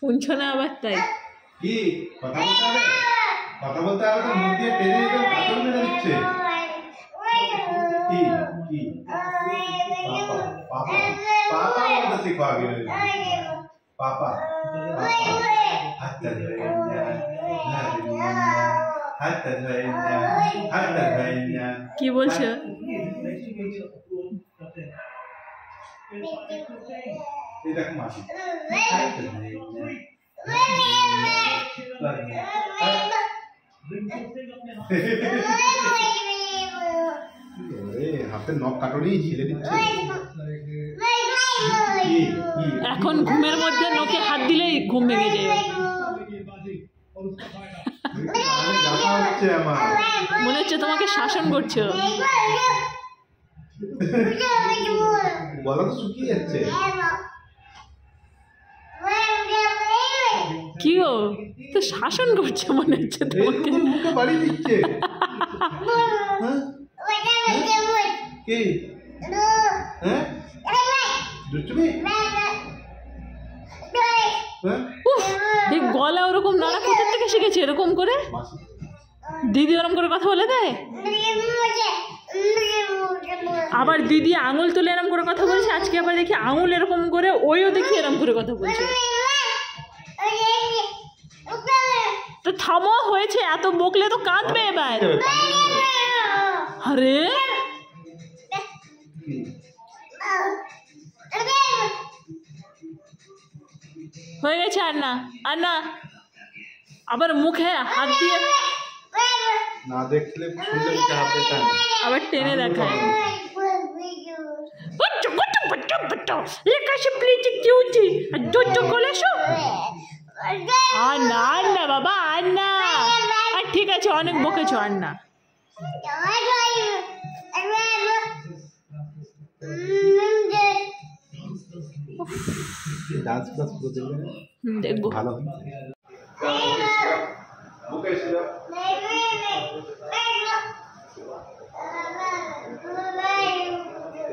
শুনছো না আবার তাই কি কথা বলতে হবে তো মুখ দিয়ে টেনে একদম পাথর মেরে দিচ্ছে কি কি पापा पापा बोलते सीखो आगे पापा हाथ धोएंगे কি বলছো ये देख मासी হাতে নখ কাটুনি ছিলে দিচ্ছে এখন ঘুমের মধ্যে নখে হাত দিলেই ঘুম ভেঙে যাবে মনে হচ্ছে তোমাকে শাসন করছো বলো তো শুকিয়ে যাচ্ছে কি ও তো শাসন করছে মনে হচ্ছে তোমাকে মুখে বাড়ি দিচ্ছে কি হ্যাঁ দুষ্টুমি এই গলা ওরকম নাড়া কোথা থেকে শিখেছে এরকম করে দিদি ওরকম করে কথা বলে দেয় আবার দিদি আঙুল তুলে এরকম করে কথা বলছে আজকে আবার দেখি আঙুল এরকম করে ওইও দেখি এরকম করে কথা বলছে তো থামো হয়েছে এত বকলে তো কাঁদবে এবার আরে হয়ে গেছে আর না আবার মুখে হাত দিয়ে না দেখলে শুনলে মুখে হাত দিতে না আবার টেনে দেখায় আর না বাবা আর না আর ঠিক আছে অনেক বকেছো আর না ডান্স ক্লাস করে দেবে দেখবো ভালো ওকে ছিল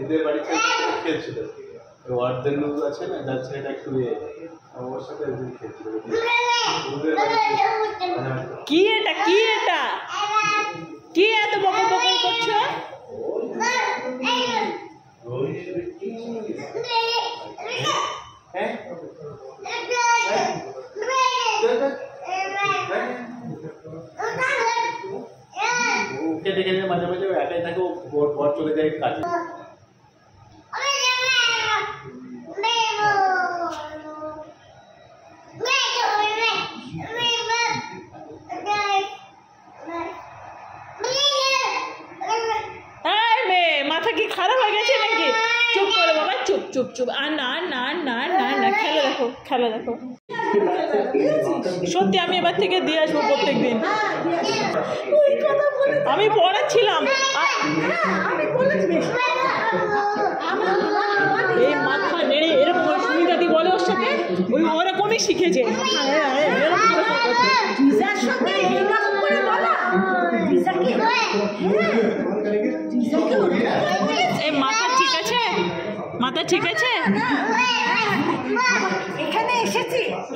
এদের বাড়িতে খেলছিল ওয়ার্ডের লোক আছে না যার ছেলেটা একটু আমার সাথে একদিন খেলছিল কি এটা কি এত বকর বকর করছো খেতে মাঝে মাঝে একাই থাকে বর চলে যায় কাজে মাথা কি খারাপ হয়ে গেছে নাকি চুপ করো বাবা চুপ আর না খেলা দেখো সত্যি আমি এবার থেকে দিয়ে আসবো প্রত্যেকদিন আমি পড়াচ্ছিলাম এই মাথা নেড়ে এরকম সুমিতাদি বলে ওর সাথে ওই ওরকমই শিখেছে এই মাথা ঠিক আছে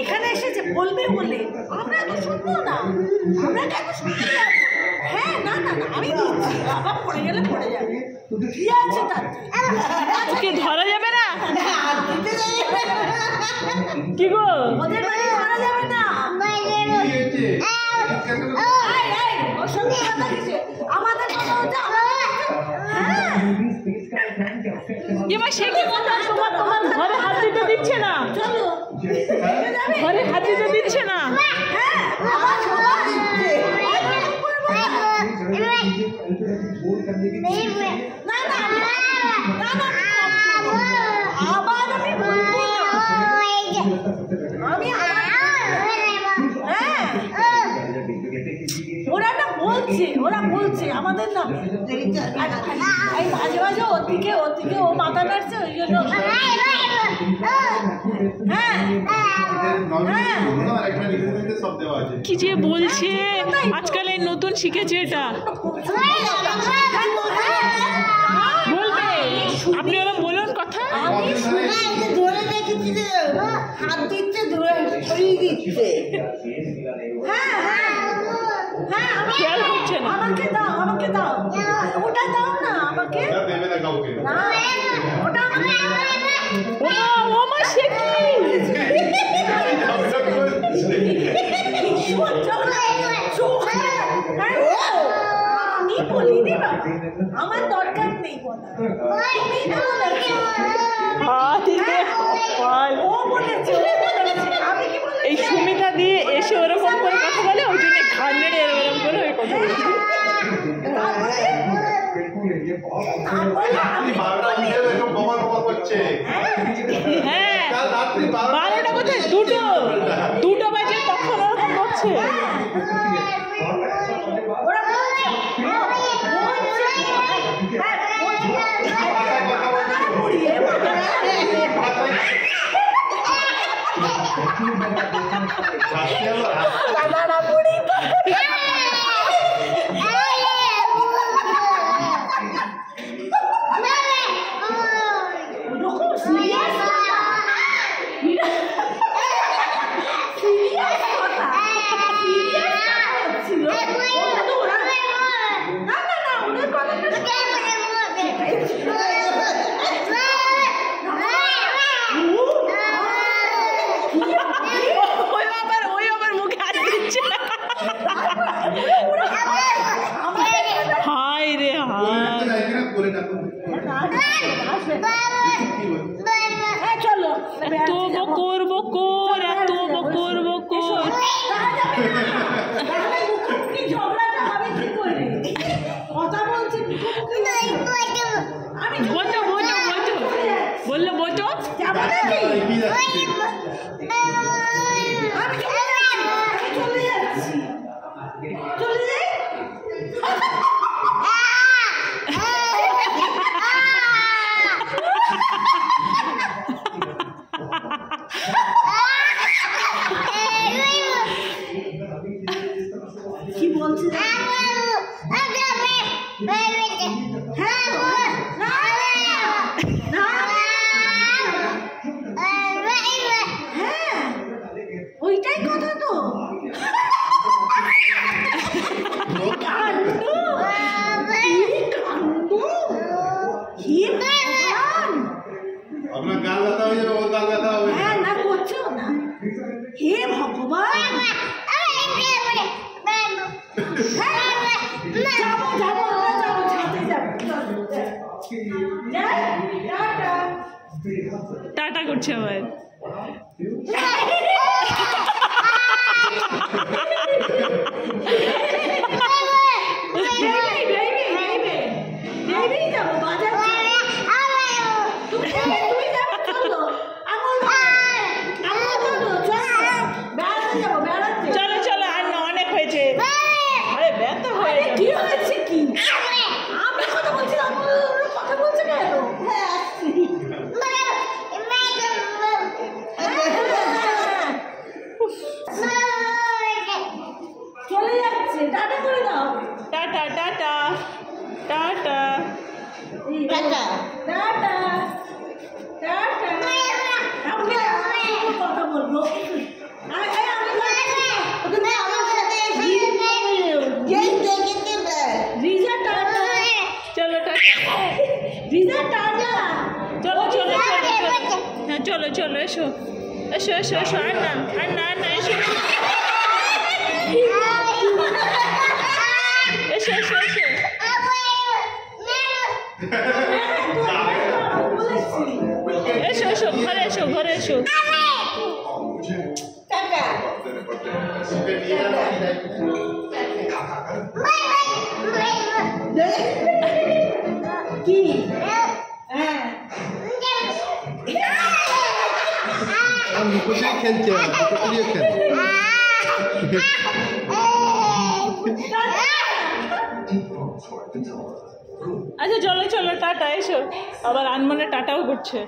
এখানে এসেছে বলবে বলে আমরা তো শুনবো না আমরা কেন শুনতে যাবো হ্যাঁ না আমি দিচ্ছি বাবা পড়ে গেলে পড়ে যাবে কি আছে তার ওকে ধরা যাবে না কি গো ওদের বাড়ি ধরা যাবে না ওর সঙ্গে কথা কিছু আমাদের কথা হচ্ছে এবার সে কি কথা তোমার ঘরে হাত দিতে দিচ্ছে না ঘরে হাত দিতে দিচ্ছে না ওরা বলছে আমাদের না এই মাঝে মাঝে ওর দিকে ও মাথা নাড়ছে ওই জন্য কি যে বলছে আজকাল এই নতুন শিখেছে এটা বলবে আপনি ওরা বলুন কথা ধরে দেখেছি হাত দিচ্ছে ধরে দিচ্ছে। হ্যাঁ হ্যাঁ হ্যাঁ, খেয়াল করছে না। আমাকে দাও, আমাকে দাও, ওটা দাও না আমাকে। দেবে না কাউকে। না, ওটা আমাকে ও মা সে কি আমি বলিনি বাবা, আমার দরকার নেই বলা। তুমি তো বলেছো। ও বলেছে, আমি কি বলেছি? এই সুমিতা দিয়ে এসে ওরকম করে কথা বলে, ওই জন্য ঘাড় নেড়ে এরকম করে ওই কথা বলছে। হ্যাঁ 12টা কোথায়, 2টো বাজে তখন ওরকম করছে। হায় রে হায়, এত বকর বকর, এত বকর বকর। বোঝো বোঝো বোঝো, বললো বোঝো। কি বলছে? ওইটাই কথা তো। আপনার গাল ব্যথা হয়ে যাবে, ওর গাল ব্যথা হবে। হ্যাঁ না, করছো না। হে ভগবান, যাবো যাবো, আমরা যাবো, ছাদে যাবো। যাই, টাটা। টাটা করছে আবার। যাবো বাজার। তুমি যাবো, চলো। চলো চলো, আর না, অনেক হয়েছে। আরে ব্যথা হয়ে যাবে। কি হয়েছে কি? আমি কথা বলছি, কথা বলছে কেন? চলে যাচ্ছে, টাটা করে দাও। Tata tata tata tata tata tata. কথা বলবো। রিজা টাটা। চলো টাটা, রিজা টাটা। চলো চলো চলো চলো, হ্যাঁ চলো চলো, এসো এসো এসো এসো, আর না আর না আর না, এসো এসো এসো এসো। এসো এসো, ঘরে এসো ঘরে এসো। টাটা। কি? হ্যাঁ কোথায় খেলছে, কোথায় খেলছে? আচ্ছা চলো চলো, টাটা, এসো। আবার আনমনে টাটাও করছে।